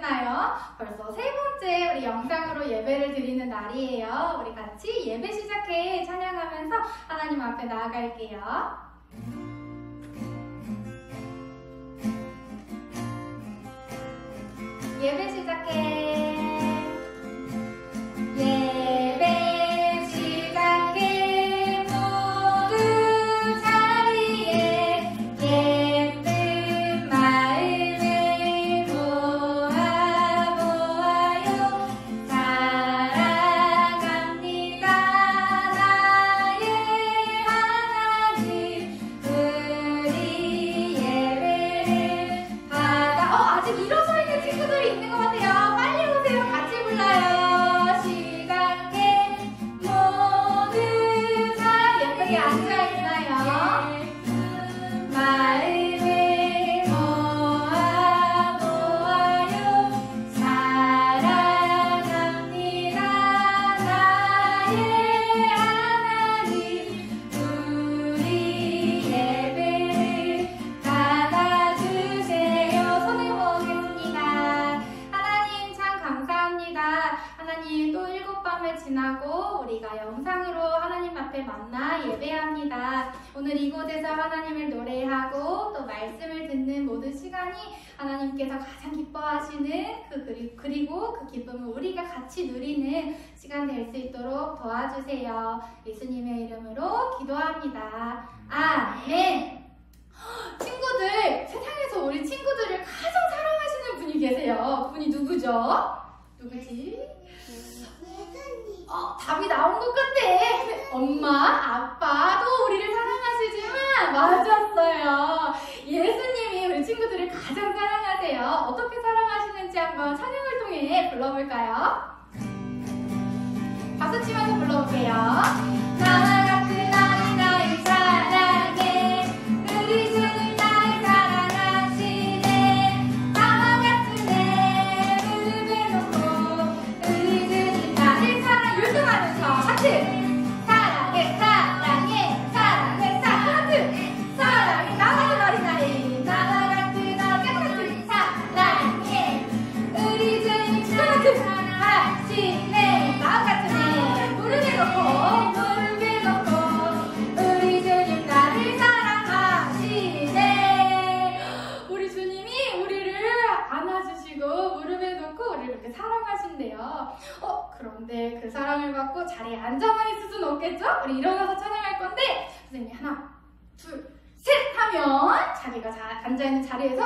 시작했나요? 벌써 세 번째 우리 영상으로 예배를 드리는 날이에요. 우리 같이 예배 시작해 찬양하면서 하나님 앞에 나아갈게요. 예배 시작해. 예배 시작해. 모두 자리에 예쁜 마음을 모아보아요. 사랑합니다 나의 하나님. 우리 예배를 받아. 아직 일어서 있는 친구들이 있는 것 같아요. 빨리 오세요. 같이 불러요. 시작해. 모두 다 예쁘게 앉아있나요? 마음을 모아보아요. 사랑합니다 나의 하나님. 우리 예배를 받아주세요. 손을 모으겠습니다. 하나님 참 감사합니다. 하나님 또 7밤을 지나고 우리가 영상으로 하나님 앞에 만나 예배합니다. 오늘 이곳에서 하나님을 노래하고 또 말씀을 듣는 모든 시간이 하나님께서 가장 기뻐하시는 그리고 그 기쁨을 우리가 같이 누리는 시간 될 수 있도록 도와주세요. 예수님의 이름으로 기도합니다. 아멘. 친구들, 세상에서 우리 친구들을 가장 사랑하시는 분이 계세요. 그분이 누구죠? 누구지? 답이 나온 것 같아. 엄마, 아빠도 우리를 사랑하시지만 맞았어요. 예수님이 우리 친구들을 가장 사랑하세요. 어떻게 사랑하시는지 한번 찬양을 통해 불러볼까요? 박수 치면서 불러볼게요. 나와 같은 어린아이 사랑해. 우리 주님 나를 사랑하시네. 나와 같은 애 무릎에 놓고 우리 주님 나를 사랑. 율동하면서 하트. 사랑해 사랑해 사랑해 하트. 사랑해 나와 같은 어린아이. 나와 같은 어린아이 사랑해. 우리 주님 나를 사랑하시네. 나와 같은 애 무릎에 놓고 우리 주님 나를 사랑하시네. 우리 주님이 우리를 안아주시고 무릎에 놓고 우리를 이렇게 사랑하신대요. 그런데 그 사랑을 받고 자리에 앉아만 있을 수는 없겠죠? 우리 일어나서 찬양할 건데 선생님이 하나 둘 셋 하면 자기가 앉아있는 자리에서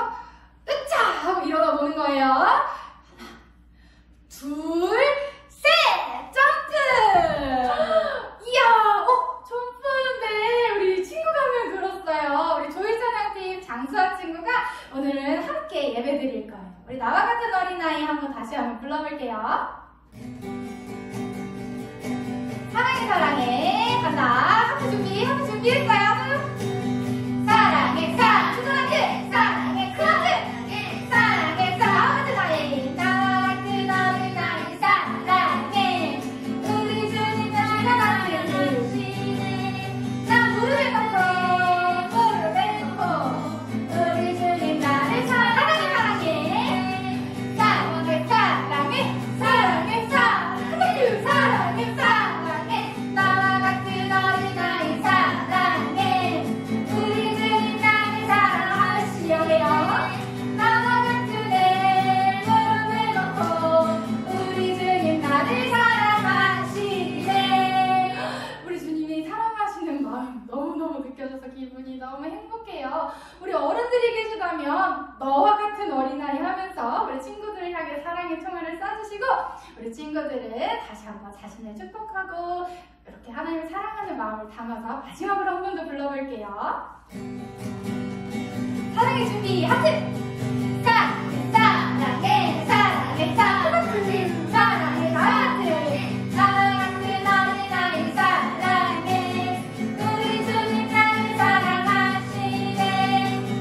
으짜 하고 일어나 보는 거예요. 하나 둘 셋! 점프! 이야! 점프하는데 우리 친구가 한 명 들었어요. 우리 조일찬양팀 장수아 친구가 오늘은 함께 예배 드릴 거예요. 우리 나와 같은 어린아이 다시 한번 불러볼게요. 사랑해 사랑해 간다. 하트 준비했어요? 사랑해 사랑해 사랑해 사랑해 사랑해 사랑해 나와 같은 어린아이 사랑해. 우리 주님 나를 사랑하시네. 나 무릎에 놓고 우리 주님 나를 사랑해 사랑해 사랑해 나와 같은 어린아이 사랑해. 우리 주님 나를 사랑하시려해요. 나와 같은 애 무릎에 놓고 우리 주님 나를 사랑하시네. 우리 주님이 사랑하시는 마음 너무너무 느껴져서 기분이 너무 행복해요. 우리 어른들이 계시다면 너와 같은 어린아이 하면서 우리 친구들을 향해 사랑의 총알을 쏴주시고 우리 친구들은 다시 한번 자신을 축복하고 이렇게 하나님을 사랑하는 마음을 담아서 마지막으로 한 번 더 불러볼게요. 사랑의 준비 하트! 사랑해 사랑해 사랑해 사랑해 나와 같은 어린아이 사랑해. 우리 주님 나를 사랑하시네.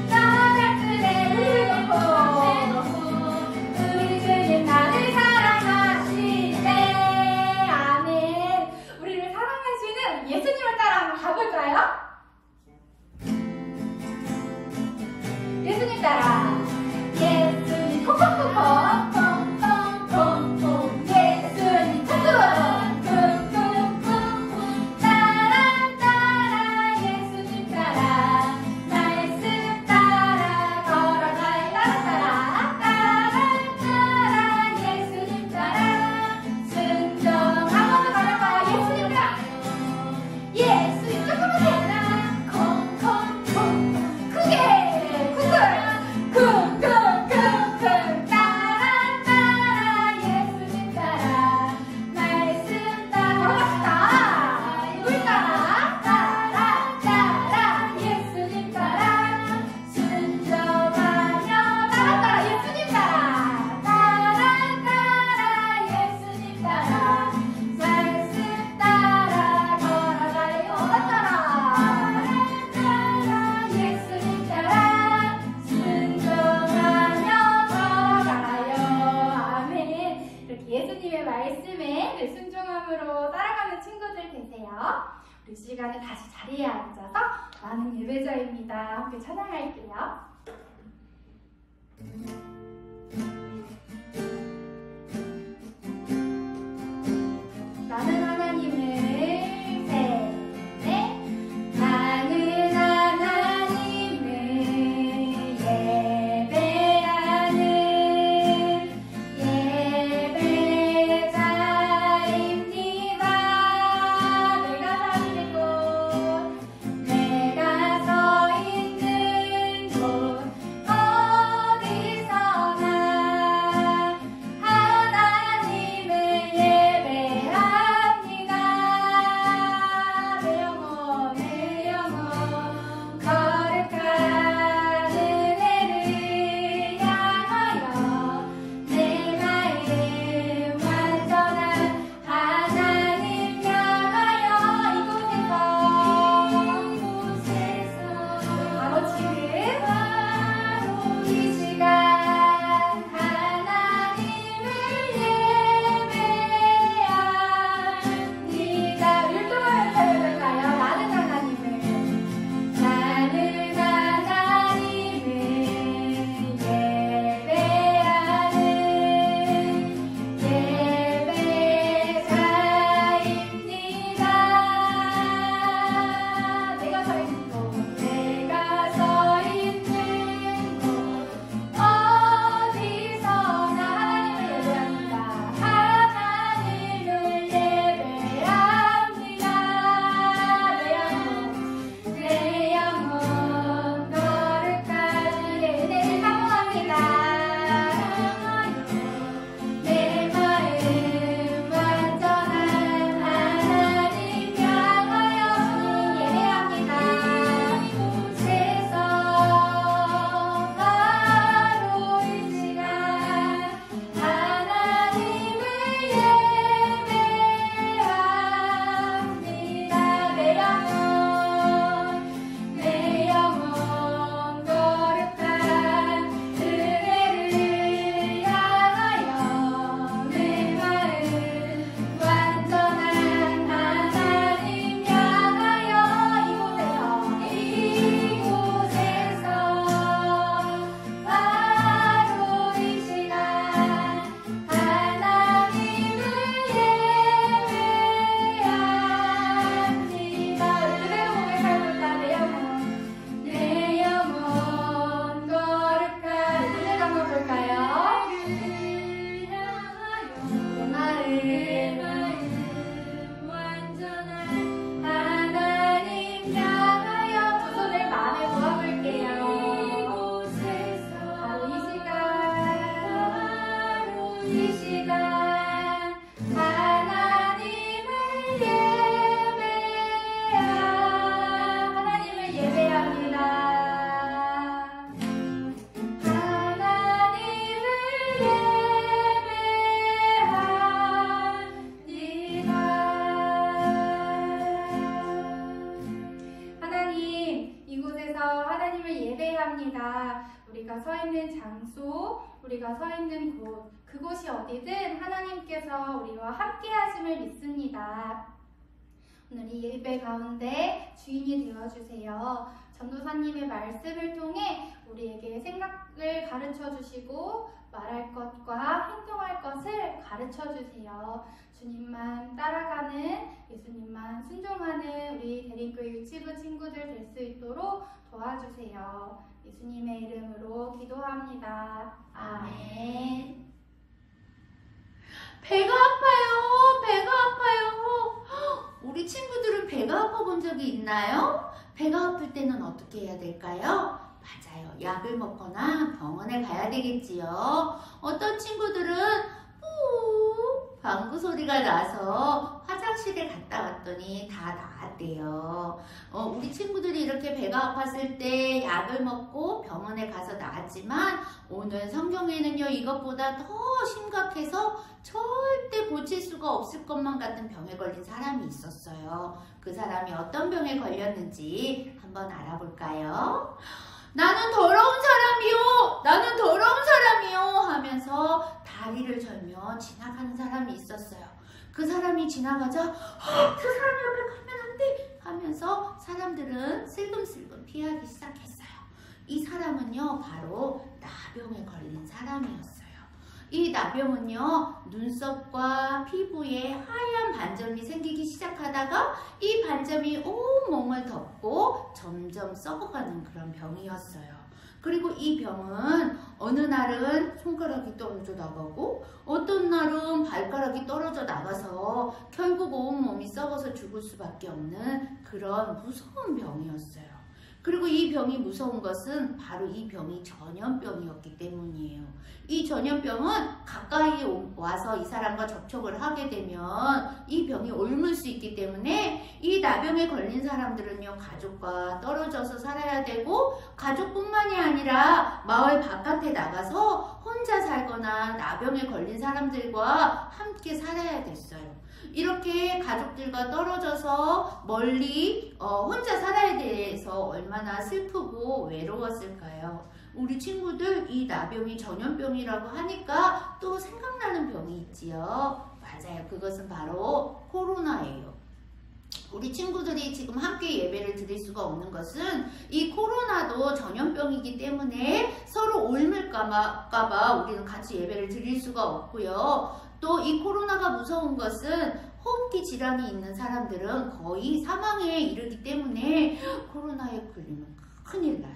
나와 같은 애 무릎에 놓고 우리 주님 나를 사랑하시네. 아멘. 우리를 사랑하시는 예수님을 따라 한번 가볼까요? 예수님 따라 우리 이 시간에 다시 자리에 앉아서 나는 예배자입니다. 함께 찬양할게요. 나는 하나님을 우리가 서 있는 장소, 우리가 서 있는 곳, 그곳이 어디든 하나님께서 우리와 함께 하심을 믿습니다. 오늘 이 예배 가운데 주인이 되어주세요. 전도사님의 말씀을 통해 우리에게 생각을 가르쳐 주시고 말할 것과 행동할 것을 가르쳐 주세요. 주님만 따라가는, 예수님만 순종하는 우리 대림교회 유치부 친구들 될 수 있도록 도와주세요. 예수님의 이름으로 기도합니다. 아멘. 배가 아파요. 배가 아파요. 우리 친구들은 배가 아파 본 적이 있나요? 배가 아플 때는 어떻게 해야 될까요? 맞아요. 약을 먹거나 병원에 가야 되겠지요. 어떤 친구들은 방구 소리가 나서 화장실에 갔다 왔더니 다 나았대요. 우리 친구들이 이렇게 배가 아팠을 때 약을 먹고 병원에 가서 나았지만 오늘 성경에는요, 이것보다 더 심각해서 절대 고칠 수가 없을 것만 같은 병에 걸린 사람이 있었어요. 그 사람이 어떤 병에 걸렸는지 한번 알아볼까요? 나는 더러운 사람이요! 나는 더러운 사람이요! 하면서 다리를 절며 지나가는 사람이 있었어요. 그 그 사람이 지나가자 그 사람 옆에 가면 안 돼 하면서 사람들은 슬금슬금 피하기 시작했어요. 이 사람은요 바로 나병에 걸린 사람이었어요. 이 나병은요 눈썹과 피부에 하얀 반점이 생기기 시작하다가 이 반점이 온 몸을 덮고 점점 썩어가는 그런 병이었어요. 그리고 이 병은 어느 날은 손가락이 떨어져 나가고 어떤 날은 발가락이 떨어져 나가서 결국 온 몸이 썩어서 죽을 수밖에 없는 그런 무서운 병이었어요. 그리고 이 병이 무서운 것은 바로 이 병이 전염병이었기 때문이에요. 이 전염병은 가까이 와서 이 사람과 접촉을 하게 되면 이 병이 옮을 수 있기 때문에 이 나병에 걸린 사람들은요 가족과 떨어져서 살아야 되고 가족뿐만이 아니라 마을 바깥에 나가서 혼자 살거나 나병에 걸린 사람들과 함께 살아야 됐어요. 이렇게 가족들과 떨어져서 멀리 혼자 살아야 돼서 얼마나 슬프고 외로웠을까요? 우리 친구들 이 나병이 전염병이라고 하니까 또 생각나는 병이 있지요. 맞아요. 그것은 바로 코로나예요. 우리 친구들이 지금 함께 예배를 드릴 수가 없는 것은 이 코로나도 전염병이기 때문에 서로 옮을까봐 우리는 같이 예배를 드릴 수가 없고요. 또 이 코로나가 무서운 것은 호흡기 질환이 있는 사람들은 거의 사망에 이르기 때문에 코로나에 걸리면 큰일 나요.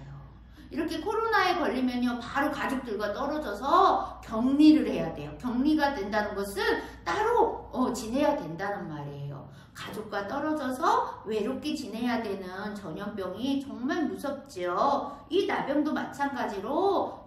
이렇게 코로나에 걸리면요 바로 가족들과 떨어져서 격리를 해야 돼요. 격리가 된다는 것은 따로 지내야 된다는 말이에요. 가족과 떨어져서 외롭게 지내야 되는 전염병이 정말 무섭죠. 이 나병도 마찬가지로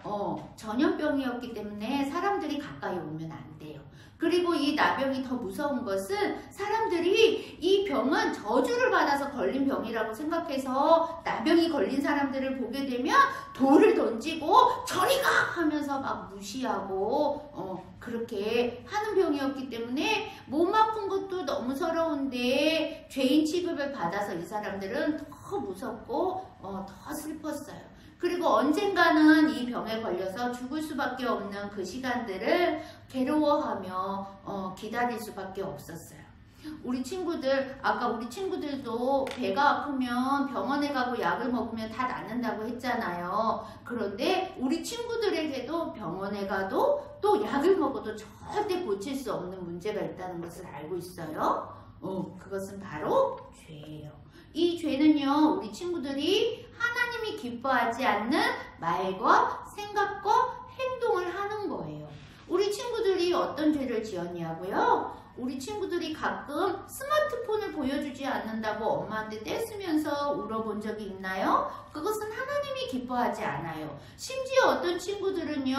전염병이었기 때문에 사람들이 가까이 오면 안 돼요. 그리고 이 나병이 더 무서운 것은 사람들이 이 병은 저주를 받아서 걸린 병이라고 생각해서 나병이 걸린 사람들을 보게 되면 돌을 던지고 저리 가! 하면서 막 무시하고 그렇게 하는 병이었기 때문에 몸 아픈 것도 너무 서러운데 죄인 취급을 받아서 이 사람들은 더 무섭고 더 슬펐어요. 그리고 언젠가는 이 병에 걸려서 죽을 수밖에 없는 그 시간들을 괴로워하며 기다릴 수밖에 없었어요. 우리 친구들, 아까 우리 친구들도 배가 아프면 병원에 가고 약을 먹으면 다 낫는다고 했잖아요. 그런데 우리 친구들에게도 병원에 가도 또 약을 먹어도 절대 고칠 수 없는 문제가 있다는 것을 알고 있어요. 그것은 바로 죄예요. 이 죄는요, 우리 친구들이 하나님이 기뻐하지 않는 말과 생각과 행동을 하는 거예요. 우리 친구들이 어떤 죄를 지었냐고요? 우리 친구들이 가끔 스마트폰을 보여주지 않는다고 엄마한테 떼쓰면서 울어본 적이 있나요? 그것은 하나님이 기뻐하지 않아요. 심지어 어떤 친구들은요,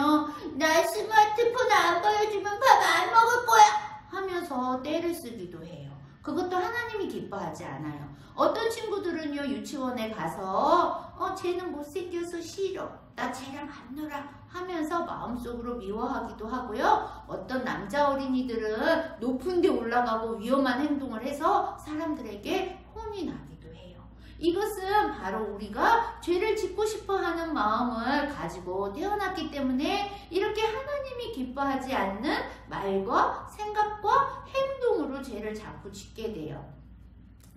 나 스마트폰 안 보여주면 밥 안 먹을 거야! 하면서 떼를 쓰기도 해요. 그것도 하나님이 기뻐하지 않아요. 어떤 친구들은요, 유치원에 가서 쟤는 못생겨서 싫어. 나 쟤랑 안 놀아. 하면서 마음속으로 미워하기도 하고요. 어떤 남자 어린이들은 높은 데 올라가고 위험한 행동을 해서 사람들에게 혼이 나기도 해요. 이것은 바로 우리가 죄를 짓고 싶어 하는 마음을 가지고 태어났기 때문에 이렇게 하나님이 기뻐하지 않는 말과 생각과 행동으로 죄를 자꾸 짓게 돼요.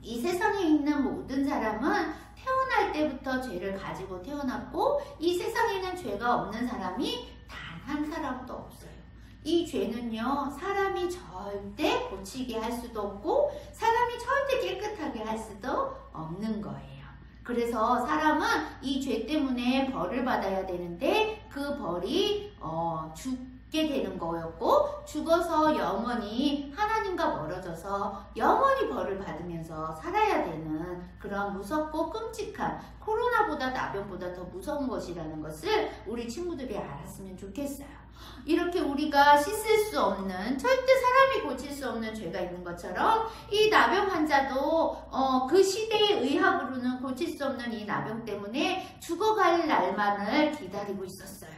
이 세상에 있는 모든 사람은 태어날 때부터 죄를 가지고 태어났고 이 세상에는 죄가 없는 사람이 단 한 사람도 없어요. 이 죄는요, 사람이 절대 고치게 할 수도 없고 사람이 절대 깨끗하게 할 수도 없는 거예요. 그래서 사람은 이 죄 때문에 벌을 받아야 되는데 그 벌이 죽게 되는 거였고 죽어서 영원히 하나님과 멀어져서 영원히 벌을 받으면서 살아야 되는 그런 무섭고 끔찍한 코로나보다 나병보다 더 무서운 것이라는 것을 우리 친구들이 알았으면 좋겠어요. 이렇게 우리가 씻을 수 없는 절대 사람이 고칠 수 없는 죄가 있는 것처럼 이 나병 환자도 그 시대의 의학으로는 고칠 수 없는 이 나병 때문에 죽어갈 날만을 기다리고 있었어요.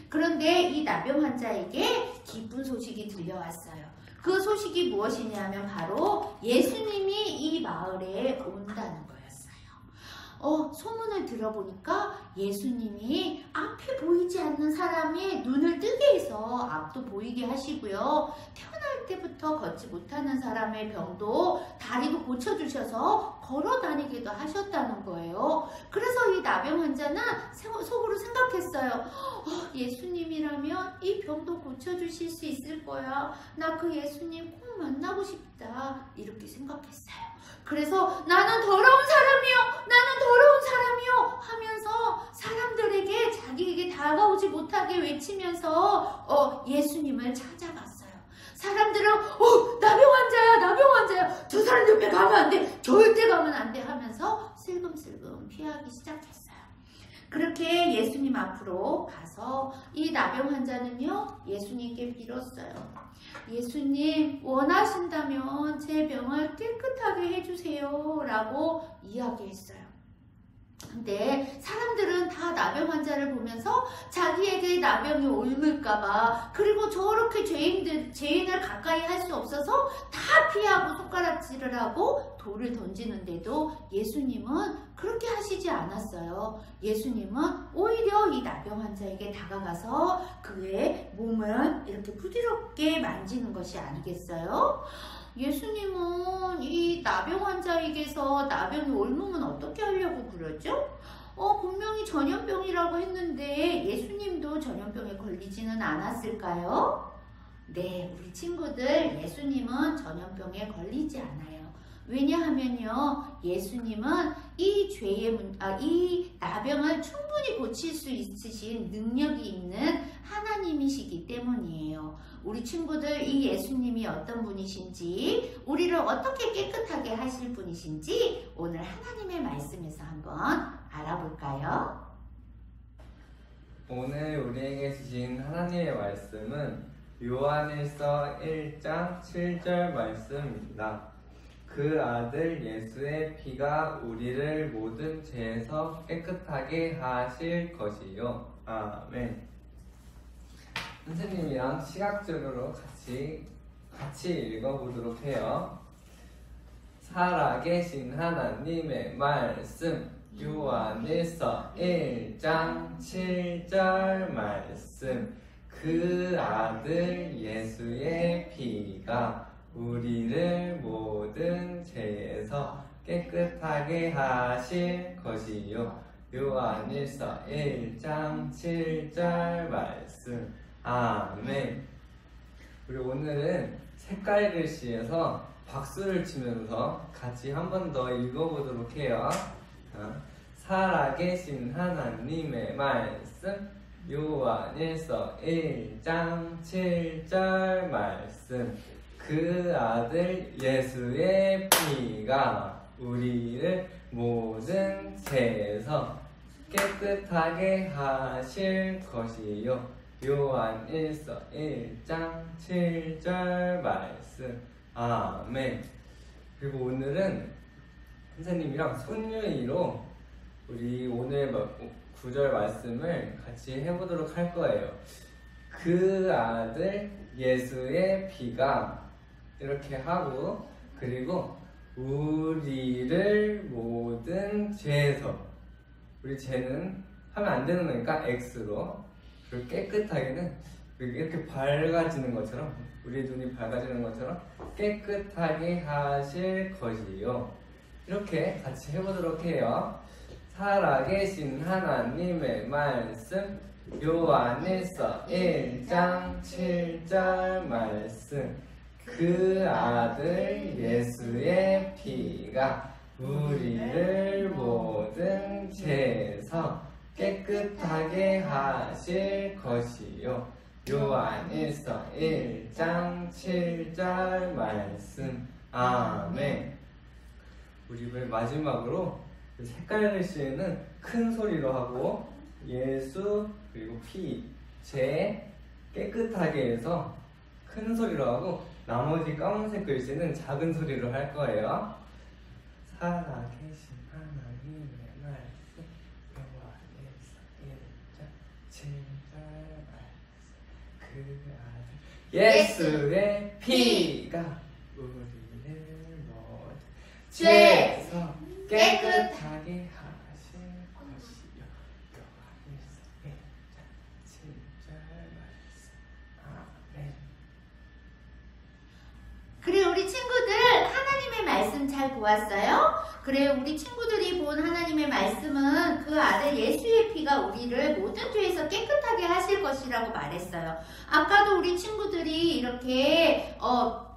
그런데 이 나병 환자에게 기쁜 소식이 들려왔어요. 그 소식이 무엇이냐면 바로 예수님이 이 마을에 온다는 거였어요. 소문을 들어보니까 예수님이 앞에 보이지 않는 사람의 눈을 뜨게 해서 앞도 보이게 하시고요. 태어날 때부터 걷지 못하는 사람의 병도 다리도 고쳐주셔서 걸어 다니기도 하셨다는 거예요. 그래서 이 나병 환자는 속으로 생각했어요. 예수님이라면 이 병도 고쳐주실 수 있을 거야. 나 그 예수님 꼭 만나고 싶다. 이렇게 생각했어요. 그래서 나는 더러운 사람이요 하면서 사람들에게 자기에게 다가오지 못하게 외치면서 예수님을 찾아갔어요. 사람들은 나병 환자야. 저 사람 옆에 가면 안 돼. 절대 가면 안 돼 하면서 슬금슬금 피하기 시작했어요. 그렇게 예수님 앞으로 가서 이 나병 환자는요, 예수님께 빌었어요. 예수님, 원하신다면 제 병을 깨끗하게 해주세요 라고 이야기했어요. 근데 사람들은 다 나병 환자를 보면서 자기에게 나병이 옮을까봐, 그리고 저렇게 죄인을 가까이 할 수 없어서 다 피하고 손가락질을 하고 돌을 던지는데도 예수님은 그렇게 하시지 않았어요. 예수님은 오히려 이 나병 환자에게 다가가서 그의 몸을 이렇게 부드럽게 만지는 것이 아니겠어요? 예수님은 이 나병 환자에게서 나병이 옮으면 어떻게 하려고 그러죠? 분명히 전염병이라고 했는데 예수님도 전염병에 걸리지는 않았을까요? 네, 우리 친구들, 예수님은 전염병에 걸리지 않아요. 왜냐하면요, 예수님은 이 나병을 충분히 고칠 수 있으신 능력이 있는 하나님이시기 때문이에요. 우리 친구들, 이 예수님이 어떤 분이신지, 우리를 어떻게 깨끗하게 하실 분이신지 오늘 하나님의 말씀에서 한번 알아볼까요? 오늘 우리에게 주신 하나님의 말씀은 요한일서 1장 7절 말씀입니다. 그 아들 예수의 피가 우리를 모든 죄에서 깨끗하게 하실 것이요. 아멘. 선생님이랑 시각적으로 같이 읽어보도록 해요. 살아계신 하나님의 말씀, 요한일서 1장 7절 말씀. 그 아들 예수의 피가 우리를 모든 죄에서 깨끗하게 하실 것이요. 요한일서 1장 7절 말씀. 아멘. 우리 오늘은 색깔 글씨에서 박수를 치면서 같이 한 번 더 읽어보도록 해요. 살아계신 하나님의 말씀, 요한일서 1장 7절 말씀. 그 아들 예수의 피가 우리를 모든 죄에서 깨끗하게 하실 것이요. 요한일서 1장 7절 말씀. 아멘. 그리고 오늘은 선생님이랑 손유이로 우리 오늘 9절 말씀을 같이 해보도록 할 거예요. 그 아들 예수의 피가 이렇게 하고, 그리고 우리를 모든 죄에서, 우리 죄는 하면 안 되는 거니까 X로, 그리고 깨끗하게는 이렇게 밝아지는 것처럼, 우리의 눈이 밝아지는 것처럼 깨끗하게 하실 것이요. 이렇게 같이 해보도록 해요. 살아계신 하나님의 말씀, 요한일서 1장 7절 말씀. 그 아들 예수의 피가 우리를 모든 죄에서 깨끗하게 하실 것이요. 요한일서 1장 7절 말씀. 아멘. 우리 마지막으로 색깔 글씨에는 큰 소리로 하고, 예수 그리고 피, 죄 깨끗하게 해서 큰 소리로 하고, 나머지 검은색 글씨는 작은 소리로 할 거예요. 살아계신 하나님의 말씀, 요한일서 1장 7절 말씀. 그 아들 예수의 피가 우리를 모든 죄에서 깨끗하게 하실 것이요. 요한일서 1장 7절 말씀. 아멘. 보았어요? 그래, 우리 친구들이 본 하나님의 말씀은 그 아들 예수의 피가 우리를 모든 죄에서 깨끗하게 하실 것이라고 말했어요. 아까도 우리 친구들이 이렇게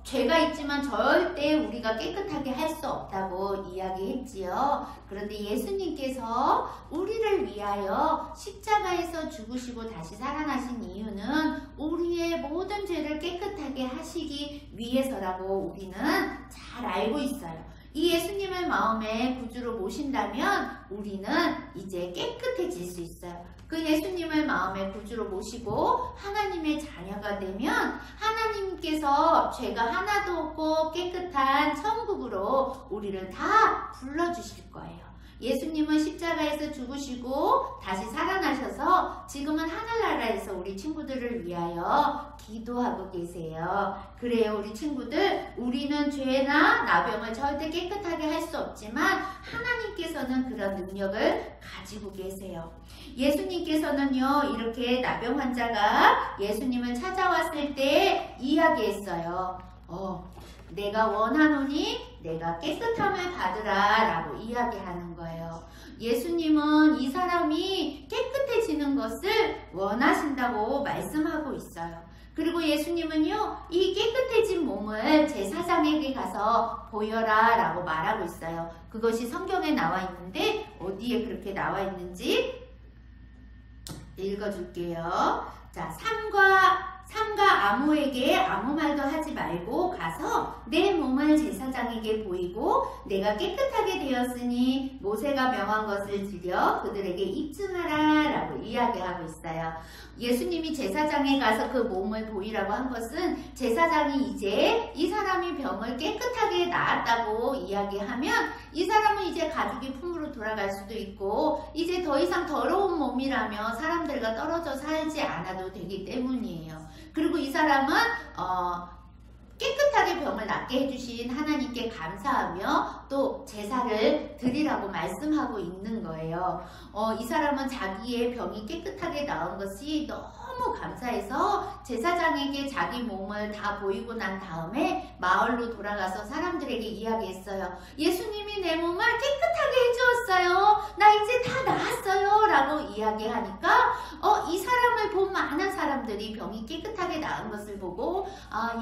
죄가 있지만 절대 우리가 깨끗하게 할 수 없다고 이야기했지요. 그런데 예수님께서 우리를 위하여 십자가에서 죽으시고 다시 살아나신 이유는 우리의 모든 죄를 깨끗하게 하시기 위해서라고 우리는 잘 알고 있어요. 이 예수님을 마음에 구주로 모신다면 우리는 이제 깨끗해질 수 있어요. 그 예수님을 마음에 구주로 모시고 하나님의 자녀가 되면 하나님께서 죄가 하나도 없고 깨끗한 천국으로 우리를 다 불러주실 거예요. 예수님은 십자가에서 죽으시고 다시 살아나셔서 지금은 하늘나라에서 우리 친구들을 위하여 기도하고 계세요. 그래요, 우리 친구들, 우리는 죄나 나병을 절대 깨끗하게 할 수 없지만 하나님께서는 그런 능력을 가지고 계세요. 예수님께서는요, 이렇게 나병 환자가 예수님을 찾아왔을 때 이야기했어요. 내가 원하노니 내가 깨끗함을 받으라 라고 이야기하는 거예요. 예수님은 이 사람이 깨끗해지는 것을 원하신다고 말씀하고 있어요. 그리고 예수님은요, 이 깨끗해진 몸을 제사장에게 가서 보여라 라고 말하고 있어요. 그것이 성경에 나와 있는데 어디에 그렇게 나와 있는지 읽어줄게요. 자, 삼가 아무에게 아무 말도 하지 말고 가서 내 몸을 제사장에게 보이고 내가 깨끗하게 되었으니 모세가 명한 것을 드려 그들에게 입증하라 라고 이야기하고 있어요. 예수님이 제사장에 가서 그 몸을 보이라고 한 것은 제사장이 이제 이 사람이 병을 깨끗하게 나았다고 이야기하면 이 사람은 이제 가족의 품으로 돌아갈 수도 있고 이제 더 이상 더러운 몸이라며 사람들과 떨어져 살지 않아도 되기 때문이에요. 그리고 이 사람은 깨끗하게 병을 낫게 해주신 하나님께 감사하며 또 제사를 드리라고 말씀하고 있는 거예요. 이 사람은 자기의 병이 깨끗하게 나은 것이 너무 감사해서 제사장에게 자기 몸을 다 보이고 난 다음에 마을로 돌아가서 사람들에게 이야기했어요. 예수님이 내 몸을 깨끗하게 해주었어요. 나 이제 다 나았어요 라고 이야기하니까 이 사람을 본 많은 사람들이 병이 깨끗하게 나은 것을 보고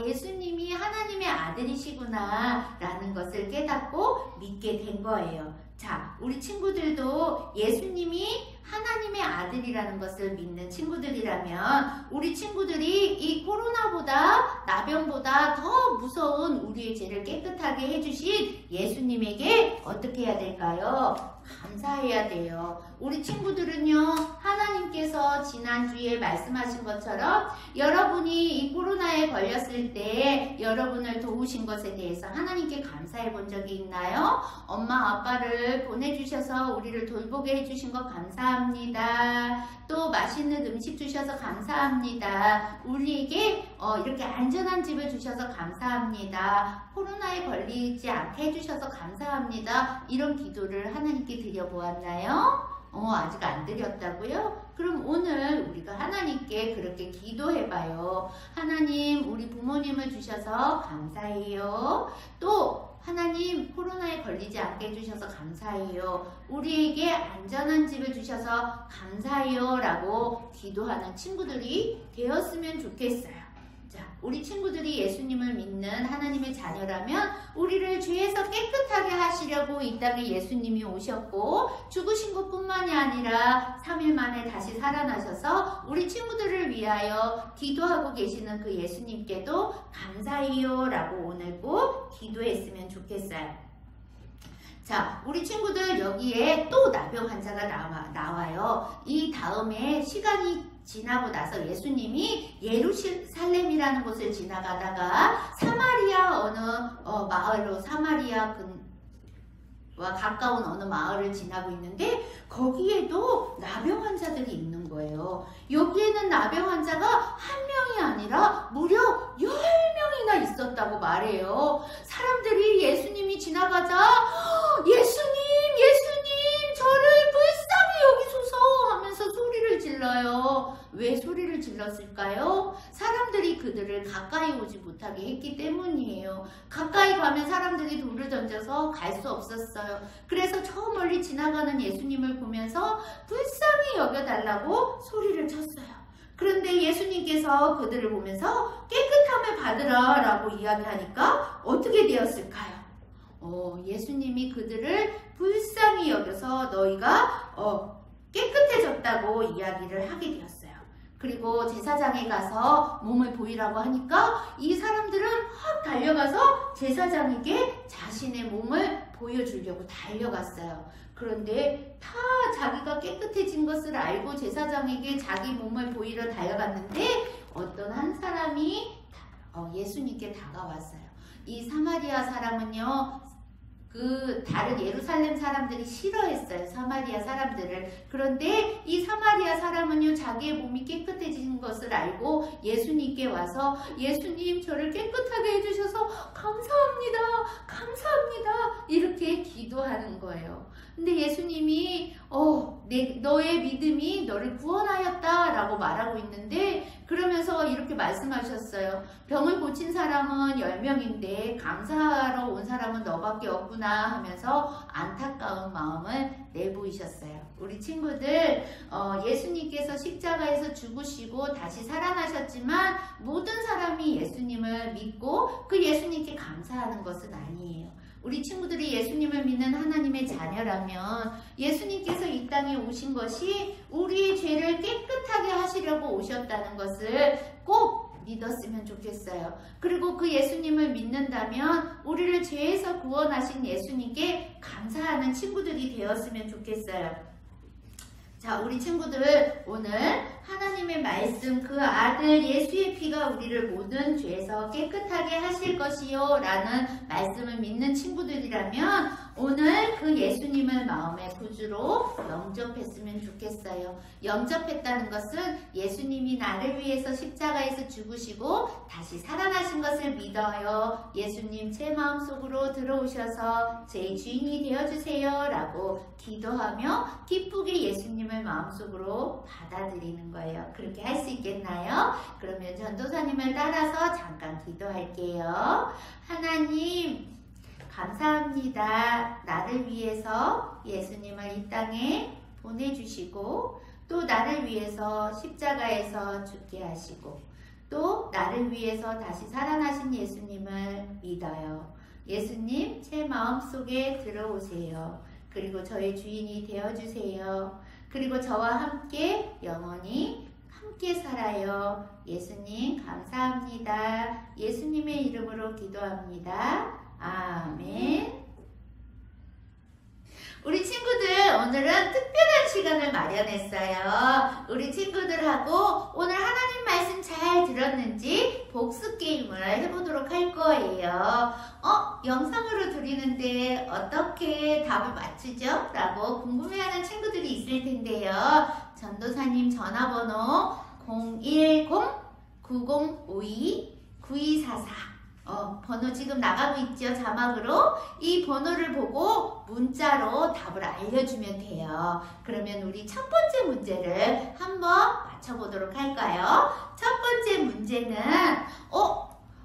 예수님이 하나님의 아들이시구나 라는 것을 깨닫고 믿게 된 거예요. 자, 우리 친구들도 예수님이 하나님의 아들이라는 것을 믿는 친구들이라면 우리 친구들이 이 코로나보다 나병보다 더 무서운 우리의 죄를 깨끗하게 해주신 예수님에게 어떻게 해야 될까요? 감사해야 돼요. 우리 친구들은요, 하나님께서 지난주에 말씀하신 것처럼 여러분이 이 코로나에 걸렸을 때 여러분을 도우신 것에 대해서 하나님께 감사해 본 적이 있나요? 엄마 아빠를 보내주셔서 우리를 돌보게 해주신 것 감사합니다. 또 맛있는 음식 주셔서 감사합니다. 우리에게 이렇게 안전한 집을 주셔서 감사합니다. 코로나에 걸리지 않게 해주셔서 감사합니다. 이런 기도를 하나님께 드려보았나요? 아직 안 드렸다고요? 그럼 오늘 우리가 하나님께 그렇게 기도해봐요. 하나님, 우리 부모님을 주셔서 감사해요. 또 하나님, 코로나에 걸리지 않게 해주셔서 감사해요. 우리에게 안전한 집을 주셔서 감사해요 라고 기도하는 친구들이 되었으면 좋겠어요. 자, 우리 친구들이 예수님을 믿는 하나님의 자녀라면 우리를 죄에서 깨끗하게 하시려고 이 땅에 예수님이 오셨고 죽으신 것뿐만이 아니라 3일 만에 다시 살아나셔서 우리 친구들을 위하여 기도하고 계시는 그 예수님께도 감사해요 라고 오늘 꼭 기도했으면 좋겠어요. 자, 우리 친구들 여기에 또 나병 환자가 나와요. 이 다음에 시간이 지나고 나서 예수님이 예루살렘이라는 곳을 지나가다가 사마리아 어느 마을로 사마리아와 가까운 어느 마을을 지나고 있는데 거기에도 나병 환자들이 있는 거예요. 여기에는 나병 환자가 한 명이 아니라 무려 10명이나 있었다고 말해요. 사람들이 예수님이 지나가자 예수님 저를 불쌍히 여기소서 하면서 소리를 질러요. 왜 소리를 질렀을까요? 되었을까요? 사람들이 그들을 가까이 오지 못하게 했기 때문이에요. 가까이 가면 사람들이 돌을 던져서 갈 수 없었어요. 그래서 저 멀리 지나가는 예수님을 보면서 불쌍히 여겨달라고 소리를 쳤어요. 그런데 예수님께서 그들을 보면서 깨끗함을 받으라 라고 이야기하니까 어떻게 되었을까요? 예수님이 그들을 불쌍히 여겨서 너희가 깨끗해졌다고 이야기를 하게 되었어요. 그리고 제사장에 가서 몸을 보이라고 하니까 이 사람들은 확 달려가서 제사장에게 자신의 몸을 보여주려고 달려갔어요. 그런데 다 자기가 깨끗해진 것을 알고 제사장에게 자기 몸을 보이러 달려갔는데 어떤 한 사람이 예수님께 다가왔어요. 이 사마리아 사람은요, 그 다른 예루살렘 사람들이 싫어했어요. 사마리아 사람들을. 그런데 이 사마리아 사람은요, 자기의 몸이 깨끗해진 것을 알고 예수님께 와서 예수님 저를 깨끗하게 해주셔서 감사합니다. 감사합니다. 이렇게 기도하는 거예요. 근데 예수님이 너의 믿음이 너를 구원하였다 라고 말하고 있는데 그러면서 이렇게 말씀하셨어요. 병을 고친 사람은 10명인데 감사하러 온 사람은 너밖에 없구나 하면서 안타까운 마음을 내보이셨어요. 우리 친구들, 예수님께서 십자가에서 죽으시고 다시 살아나셨지만 모든 사람이 예수님을 믿고 그 예수님께 감사하는 것은 아니에요. 우리 친구들이 예수님을 믿는 하나님의 자녀라면 예수님께서 이 땅에 오신 것이 우리의 죄를 깨끗하게 하시려고 오셨다는 것을 꼭 믿었으면 좋겠어요. 그리고 그 예수님을 믿는다면 우리를 죄에서 구원하신 예수님께 감사하는 친구들이 되었으면 좋겠어요. 자, 우리 친구들 오늘 하나님의 말씀 그 아들 예수의 피가 우리를 모든 죄에서 깨끗하게 하실 것이요 라는 말씀을 믿는 친구들이라면 오늘 그 예수님을 마음의 구주로 영접했으면 좋겠어요. 영접했다는 것은 예수님이 나를 위해서 십자가에서 죽으시고 다시 살아나신 것을 믿어요. 예수님 제 마음속으로 들어오셔서 제 주인이 되어주세요 라고 기도하며 기쁘게 예수님을 마음속으로 받아들이는 거예요. 그렇게 할 수 있겠나요? 그러면 전도사님을 따라서 잠깐 기도할게요. 하나님 감사합니다. 나를 위해서 예수님을 이 땅에 보내주시고 또 나를 위해서 십자가에서 죽게 하시고 또 나를 위해서 다시 살아나신 예수님을 믿어요. 예수님 제 마음속에 들어오세요. 그리고 저의 주인이 되어주세요. 그리고 저와 함께 영원히 함께 살아요. 예수님 감사합니다. 예수님의 이름으로 기도합니다. 아멘. 우리 친구들 오늘은 특별한 시간을 마련했어요. 우리 친구들하고 오늘 하나님 말씀 잘 들었는지 복습 게임을 해보도록 할 거예요. 영상으로 드리는데 어떻게 답을 맞추죠? 라고 궁금해하는 친구들이 있을 텐데요. 전도사님 전화번호 010-9052-9244 번호 지금 나가고 있죠? 자막으로. 이 번호를 보고 문자로 답을 알려주면 돼요. 그러면 우리 첫 번째 문제를 한번 맞춰보도록 할까요? 첫 번째 문제는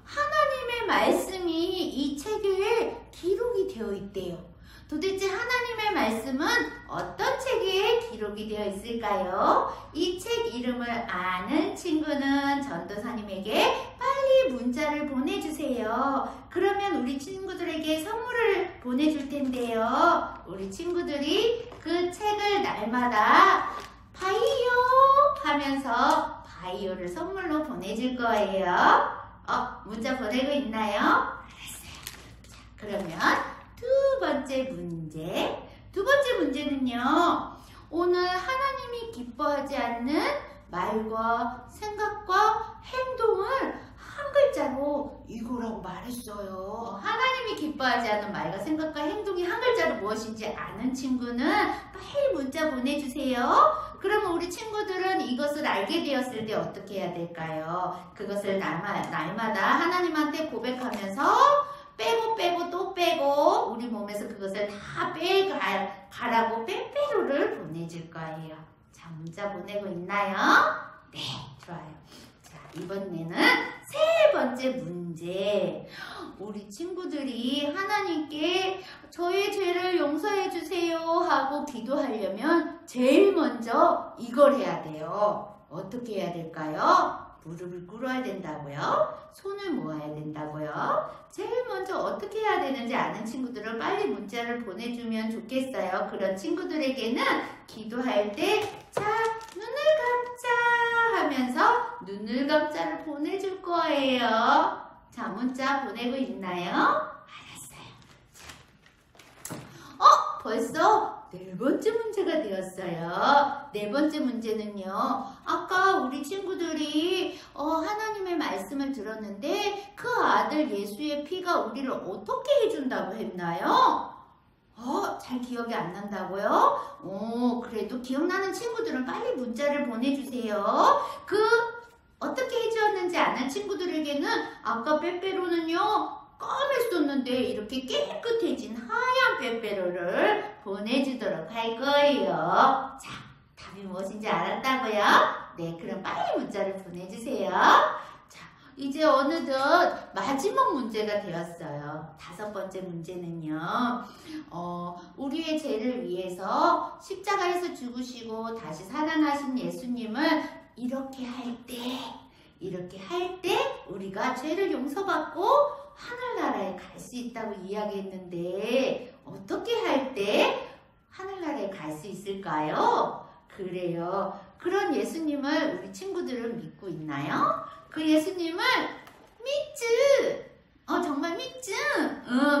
하나님의 말씀이 이 책에 기록이 되어 있대요. 도대체 하나님의 말씀은 어떤 책에 기록이 되어 있을까요? 이 책 이름을 아는 친구는 전도사님에게 빨리 문자를 보내주세요. 그러면 우리 친구들에게 선물을 보내줄 텐데요. 우리 친구들이 그 책을 날마다 바이오 하면서 바이오를 선물로 보내줄 거예요. 문자 보내고 있나요? 알았어요. 자, 그러면 두 번째 문제는요. 오늘 하나님이 기뻐하지 않는 말과 생각과 행동을 한 글자로 읽으라고 말했어요. 하나님이 기뻐하지 않는 말과 생각과 행동이 한 글자로 무엇인지 아는 친구는 빨리 문자 보내주세요. 그러면 우리 친구들은 이것을 알게 되었을 때 어떻게 해야 될까요? 그것을 날마다 하나님한테 고백하면서 빼고 또 빼고 우리 몸에서 그것을 다 빼가라고 빼빼로를 보내줄 거예요. 자, 문자 보내고 있나요? 네, 좋아요. 이번에는 세 번째 문제. 우리 친구들이 하나님께 저의 죄를 용서해 주세요 하고 기도하려면 제일 먼저 이걸 해야 돼요. 어떻게 해야 될까요? 무릎을 꿇어야 된다고요? 손을 모아야 된다고요? 제일 먼저 어떻게 해야 되는지 아는 친구들은 빨리 문자를 보내주면 좋겠어요. 그런 친구들에게는 기도할 때 자, 눈을 감자 하면서 눈을 감자를 보내줄 거예요. 자, 문자 보내고 있나요? 알았어요. 벌써 네 번째 문제가 되었어요. 네 번째 문제는요. 아까 우리 친구들이 하나님의 말씀을 들었는데 그 아들 예수의 피가 우리를 어떻게 해준다고 했나요? 잘 기억이 안 난다고요? 그래도 기억나는 친구들은 빨리 문자를 보내주세요. 어떻게 해주었는지 아는 친구들에게는 아까 빼빼로는요. 까맸었는데 이렇게 깨끗해진 하얀 빼빼로를 보내주도록 할 거예요. 자, 답이 무엇인지 알았다고요? 네, 그럼 빨리 문자를 보내주세요. 자, 이제 어느덧 마지막 문제가 되었어요. 다섯 번째 문제는요. 우리의 죄를 위해서 십자가에서 죽으시고 다시 살아나신 예수님을 이렇게 할 때 우리가 죄를 용서받고 하늘나라에 갈 수 있다고 이야기했는데 어떻게 할 때 하늘나라에 갈 수 있을까요? 그래요. 그런 예수님을 우리 친구들은 믿고 있나요? 그 예수님을 믿즈! 정말 믿즈?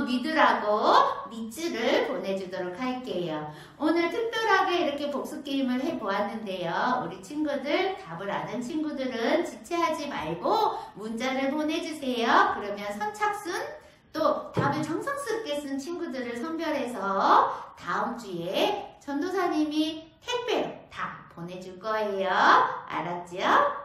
믿으라고 믿즈를 보내주도록 할게요. 오늘 특별하게 이렇게 복습 게임을 해보았는데요. 우리 친구들, 답을 아는 친구들은 지체하지 말고 문자를 보내주세요. 그러면 선착순, 또 답을 정성스럽게 쓴 친구들을 선별해서 다음 주에 전도사님이 택배로 다 보내줄 거예요. 알았죠?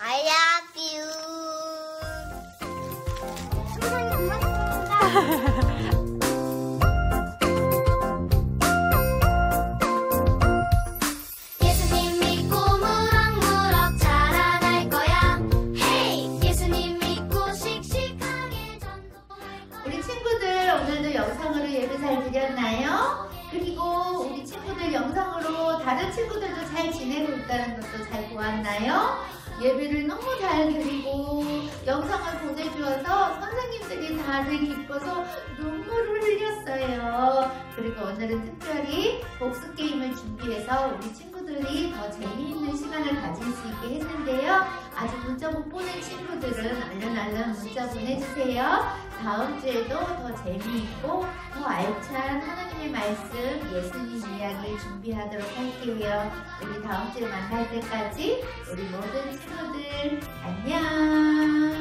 I love you. 예수님 믿고 무럭무럭 자라날 거야. Hey! 예수님 믿고 씩씩하게 전도할 거야. 우리 친구들 오늘도 영상으로 예배 잘 드렸나요? 그리고 우리 친구들 영상으로 다른 친구들도 잘 지내고 있다는 것도 잘 보았나요? 예배를 너무 잘 드리고 영상을 보내주어서 선생님들이 다들 기뻐서 눈물을 흘렸어요. 그리고 오늘은 특별히 복습 게임을 준비해서 우리 친구들이 더 재미있는 시간을 가질 수 있게 했는데요. 아직 문자 못 보낸 친구들은 얼른 문자 보내주세요. 다음 주에도 더 재미있고 더 알찬 하나님의 말씀, 예수님 이야기 준비하도록 할게요. 우리 다음 주에 만날 때까지 우리 모든 친구들 안녕.